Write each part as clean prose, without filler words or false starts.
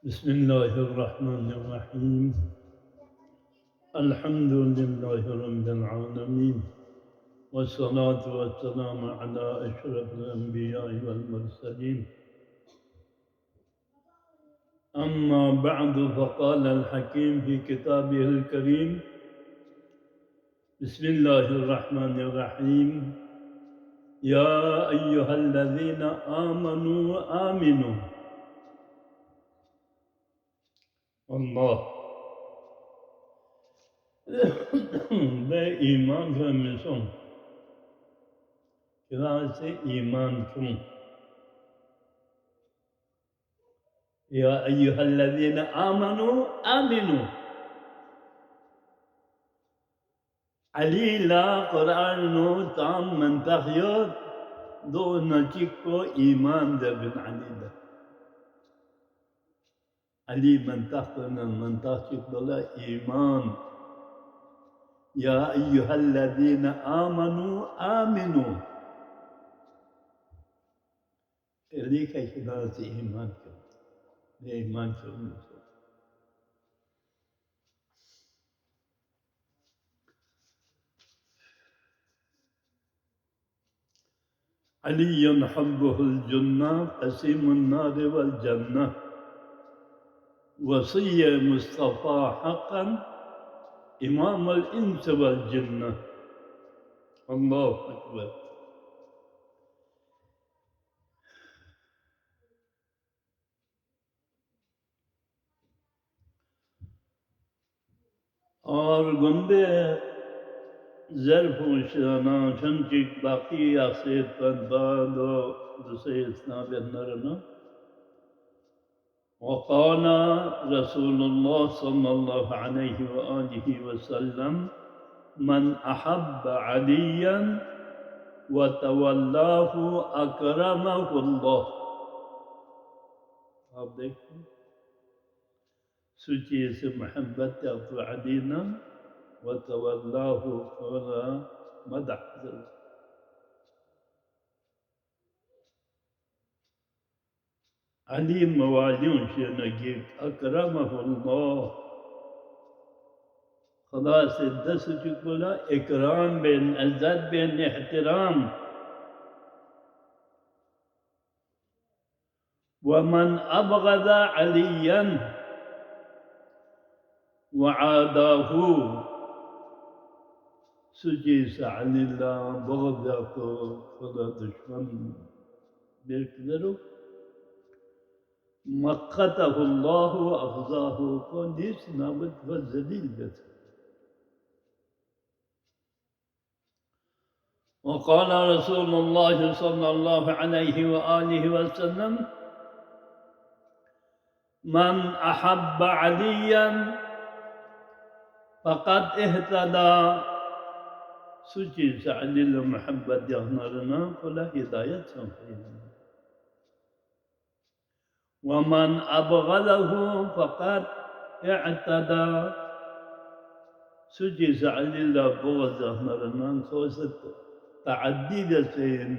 بسم الله الرحمن الرحيم. الحمد لله رب العالمين، والصلاة والسلام على أشرف الأنبياء والمرسلين. أما بعد، فقال الحكيم في كتابه الكريم: بسم الله الرحمن الرحيم. يا أيها الذين آمنوا آمنوا الله ve iman ve Müslüman. Kırası iman kim? Ya eyyühellezine amenu aminu. Ali la Kur'an tam mentakiyot do nachiko iman de bin Ali de. Ali mentakona mentakik dola iman. Ya eyyühellezine amenu aminu. Eli kayıdası iman kim? Ne iman kim? علي حبه الجنة قسيم النار والجنة وصي مصطفى حقا إمام الإنس والجنة. الله أكبر. और गुंडे ظرف وشانا شنجك بقية سيد فنبادو دسي إسناد النرنا. وقال رسول الله صلى الله عليه وآله وسلم: من أحب عليا وتولاه أكرمه الله. आप देखिए सूची से मोहब्बत तो अदीना वतवल्लाहु फला मदह. अली मवालियों से नगीब अकरमहुल्लाह. खुदा से दस चुकला इकराम बिन इज्जत बिन एहतराम. वमन अबगद अलियन वआदाहु. सूची से अल्लाह बगद को खुदा दुश्मन बेकदरो मक्खतहुल्लाह अखज़ाहु को नीच नाबद व ज़लील बस. وقال رسول الله صلى الله عليه وآله وسلم: من أحب عليا فقد اهتدى. सूची से अली मोहब्बत जहनरना फला हिदायत संफरीना. वमन अबगदहु फक़द इअतदा. सूची से अली बुग़्ज़ जहनरना सोसत تعديد سين.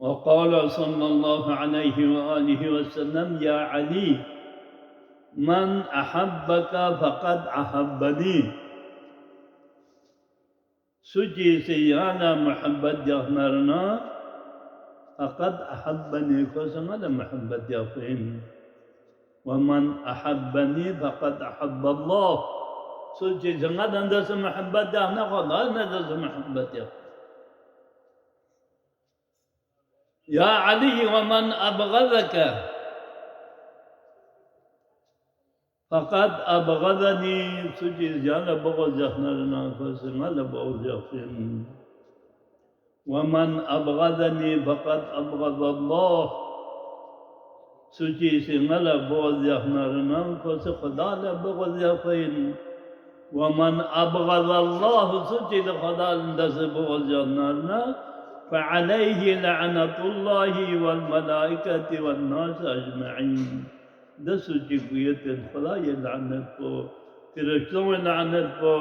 وقال صلى الله عليه وآله وسلم: يا علي من أحبك فقد أحبني. سجي سيانا محبت جهنرنا فقد أحبني كسمة محبت جهنين. ومن أحبني فقد أحب الله. سجي سنغد أندس محبت جهنة خدا ندس محبت جهنة. يا علي ومن أبغضك فقد أبغضني. سجي جانا بغض جهنرنا فسنغد بغض جهنين. ومن أبغضني فقد أبغض الله. सूची से मला बोल जहनरना को से खुदा ले बोल जफइन. वमन अबगद अल्लाह. सूची ले खुदा अंदर से बोल जहनरना فعليه لعنة الله والملائكة والناس أجمعين. ده सूची कुयत खुदा ये लानत को फिरिश्तों में लानत को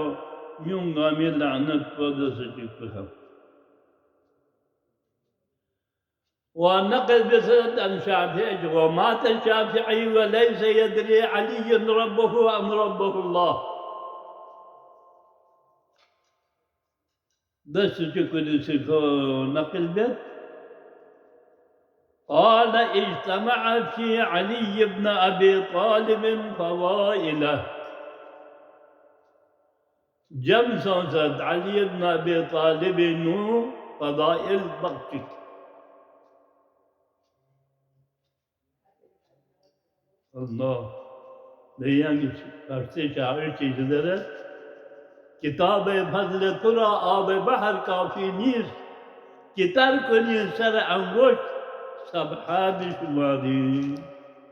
يوم قامي لعنة قدس بكم ونقل بسند عن شافعي ومات الشافعي وليس يدري علي ربه أم ربه الله بس كل سكو نقل بيت قال اجتمع في علي بن أبي طالب فضائله جمسة علي بن أبي طالب نو فضائل بقتك Allah diyen karşı çağrı çizilere Kitab-ı Fazl-ı Tura Ab-ı Bahar kafi nir Kitar kuni ser angoş Sabha-bi şumari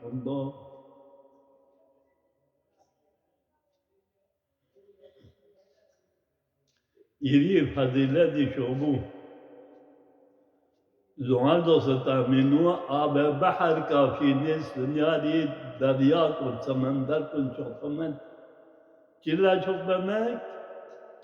Allah İri fazilet-i şubu Zuhal dostata minu Ab-ı Bahar kafi nir Sünyari darya kul samandar kul çokamen Çilla çokamen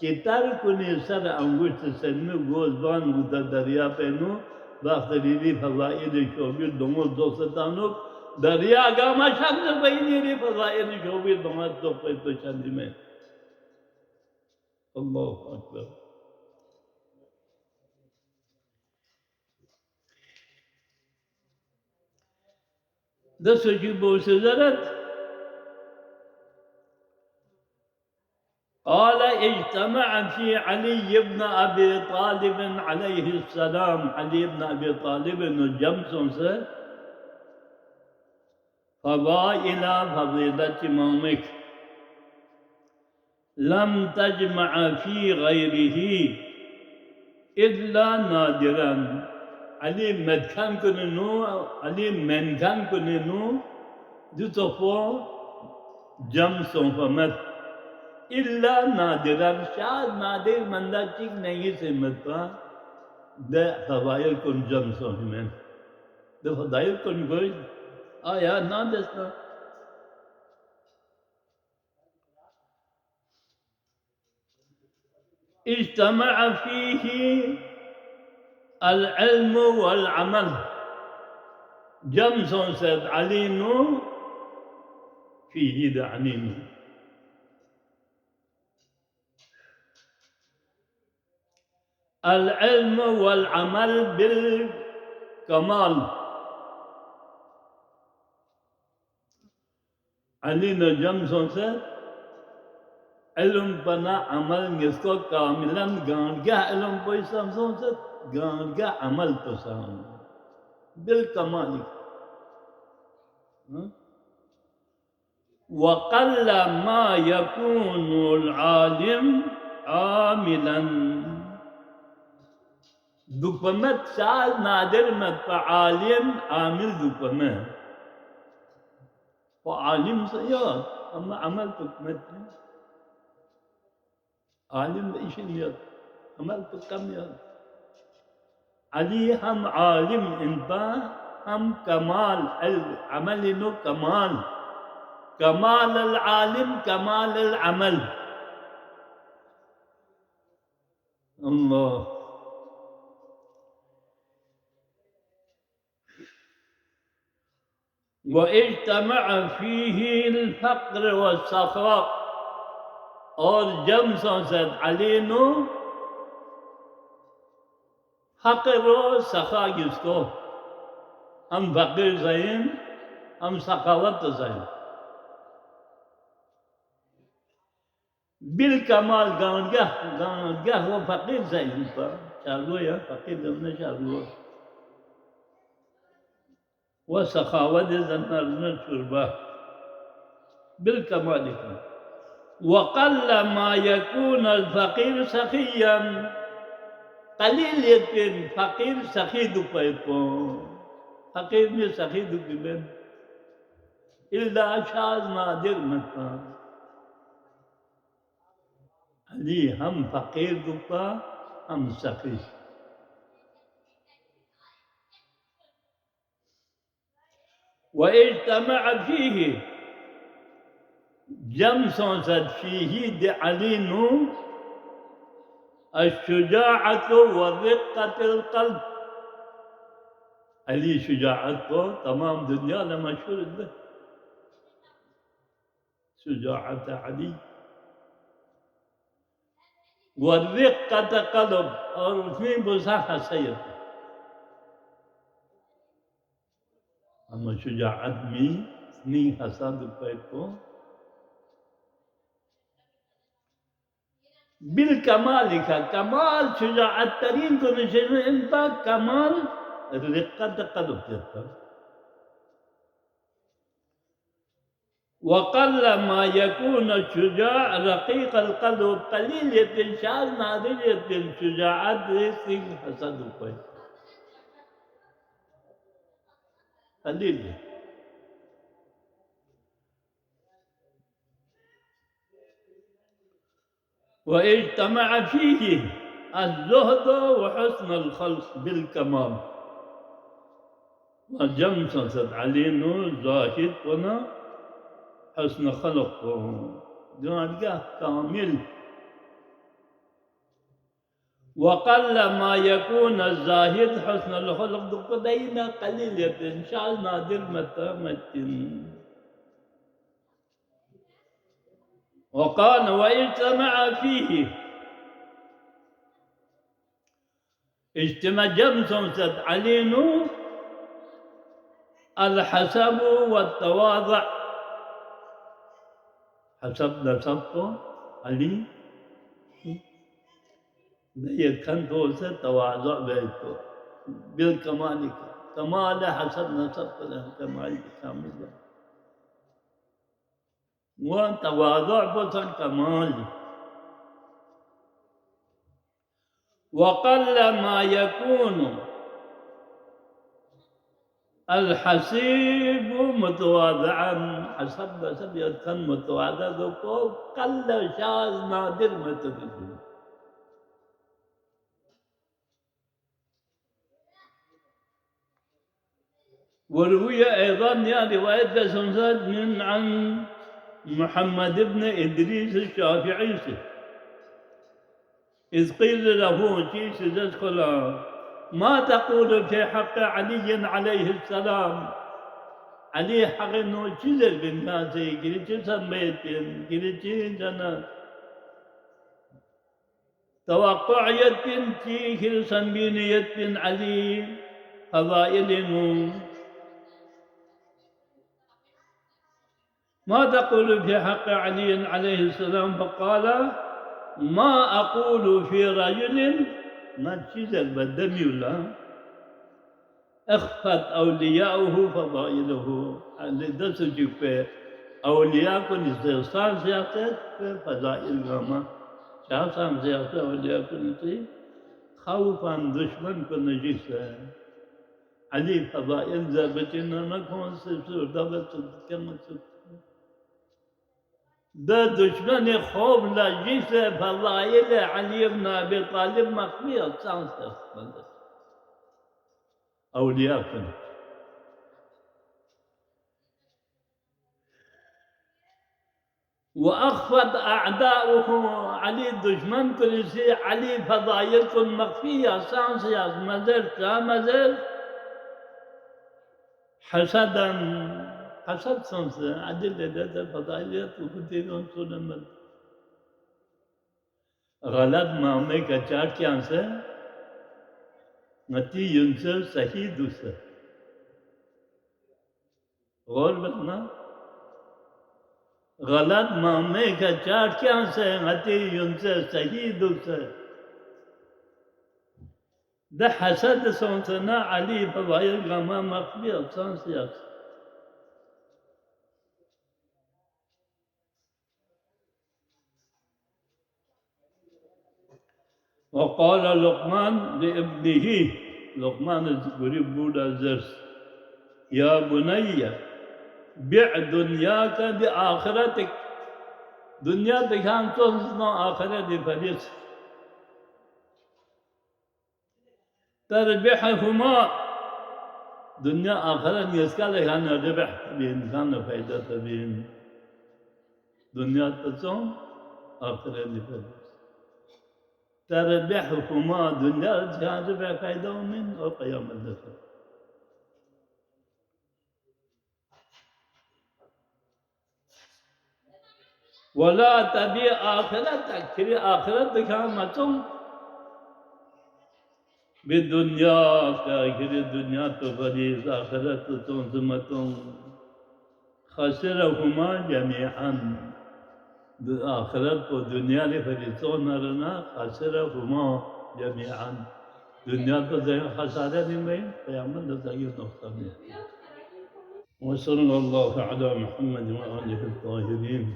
Kitar kuni ser anguş senmi gozban uda darya penu Dahtarivi fazail-i şubi domuz dostatanuk Darya gama şamsı beyniri fazail-i şubi domuz dostu şandime Allahu Ekber Nasıl ki bu sözler قال اجتمع في علي بن أبي طالب عليه السلام علي بن أبي طالب الجمس فضائل فضيلة مومك لم تجمع في غيره إلا نادرا علي مدكان كننو علي منكان كننو دتفو جمس فمت إلا نادرا شاید نادر مندا چیک نہیں سمجھتا ده فضائل کن جمسو ہمیں ده فضائل کن کوئی آیا نادستا اجتمع فيه العلم والعمل جمسو سید علینو فيه دعنینو العلم والعمل بالكمال علينا جمسون سے علم بنا عمل جسको कामिलन गांडगा علم कोई समझों से गांडगा عمل तो साम بالكمال وقل ما يكون العالم عاملا دكمت شال نادر مت عالم عامل دكمت وعالم سياد أما عمل دكمت عالم إيش اليد عمل كم يد علي هم عالم إنبا هم كمال العمل إنه كمال كمال العالم كمال العمل الله واجتمع فيه الفقر والسخاء اور جمسوں سے علینو فقر و سخا جس کو ہم فقیر زین ہم سخاوت زین بالکمال گاونگاہ وہ فقیر زین پر چالو یا فقیر دمنے چالو وسخاوة زنرنا شربة بالكمال وقل ما يكون الفقير سخيا قليل يكون فقير سخي دقيقون فقير من سخي دقيقون إلا شاذ نادر مكان علي هم فقير دقا هم سخي واجتمع فيه جمسون زد فيه دعلينو الشجاعة ورقة القلب. علي شجاعته تمام دنيا مشهور له، شجاعة علي. والرقة قلب और उसमें बसाहा सैयद أما شجاعة مين سنين حسد بيتو بالكمال كمال شجاعة ترين كن شنو انت كمال الرقة قلب جدا. وقل ما يكون الشجاع رقيق القلب قليل يتنشال نادر الشجاعات سنين حسد بيتو قليل. واجتمع فيه الزهد وحسن الخلق بالكمال. وجمسة علي نور زاهد ونا حسن خلق جانجاه كامل. وقل ما يكون الزاهد حسن الخلق دقدينا قليل يتنشال نادر متامة. وقال واجتمع فيه اجتمع جمسة علي نور الحسب والتواضع. حسب نسبته علي ديت كان سے تواضع بيته بالكمال كمال حسب نسبته كمال كامل وتواضع بطن كمال. وقل ما يكون الحسيب متواضعا حسب نسب كان متواضع قل شاذ نادر متدرج. وروي أيضا رواية سنسد من عن محمد بن إدريس الشافعي إذ قيل له جيس تدخل ما تقول في حق علي عليه السلام. علي حق إنه جزر بالناس كريتش سميتين كريتش جنا توقع يتين كي سنبين يتين علي فضائل. ما تقول في حق علي عليه السلام؟ فقال ما أقول في رجل ما تشيزل بالدم ولا أخفت أولياؤه فضائله. لدرس جيبه أولياء كن استغسان سياسات فضائل غما شاسان سياسات أولياء كن خوفا دشمن كن جيسا علي فضائل زابتنا نكون سيسور دبت كما ده دشمن خوف لجيس فضائل علي بن أبي طالب مخفية سانسة أولياء كنت. وأخفت أعداؤه علي دشمن كل شيء علي فضائل مخفية سانسة مزر حسدا حسد سانسة عدل ده فضائلات وكتيرون سلمت غلط मामले का चार क्या से नती युनसे सही दूसरा गौर रखना गलत मामले का चार क्या से नती युनसे सही दूसरा ده حسد سانسنا علي فضائل غما مخفي سانسياس. وقال لقمان لابنه لقمان الزبري بودا زرس يا بني بع دنياك بآخرتك. دنيا دكان توصلنا آخرة فريس تربحهما. دنيا آخرة يسكال كان ربح بين كان فائدة بين دنيا تصوم آخرة فريس. تربحهما دنیا جهان ربح پیدا من اور قیامت دسر ولا تبي آخرتك كري آخرتك مچم بالدنيا كري الدنيا تفريز آخرت تنزمتم خسرهما جميعا آخرت والدنيا لفريزون نرنا خسرهما جميعا دنيا تزين خسارة نمين قيامت تزين نقطة وصلى الله على محمد وآله الطاهرين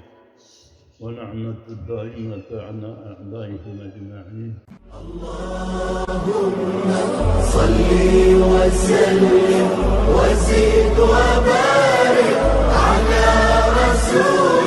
ونعمة الدائمة على أعدائهم أجمعين. اللهم صل وسلم وزد وبارك على رسول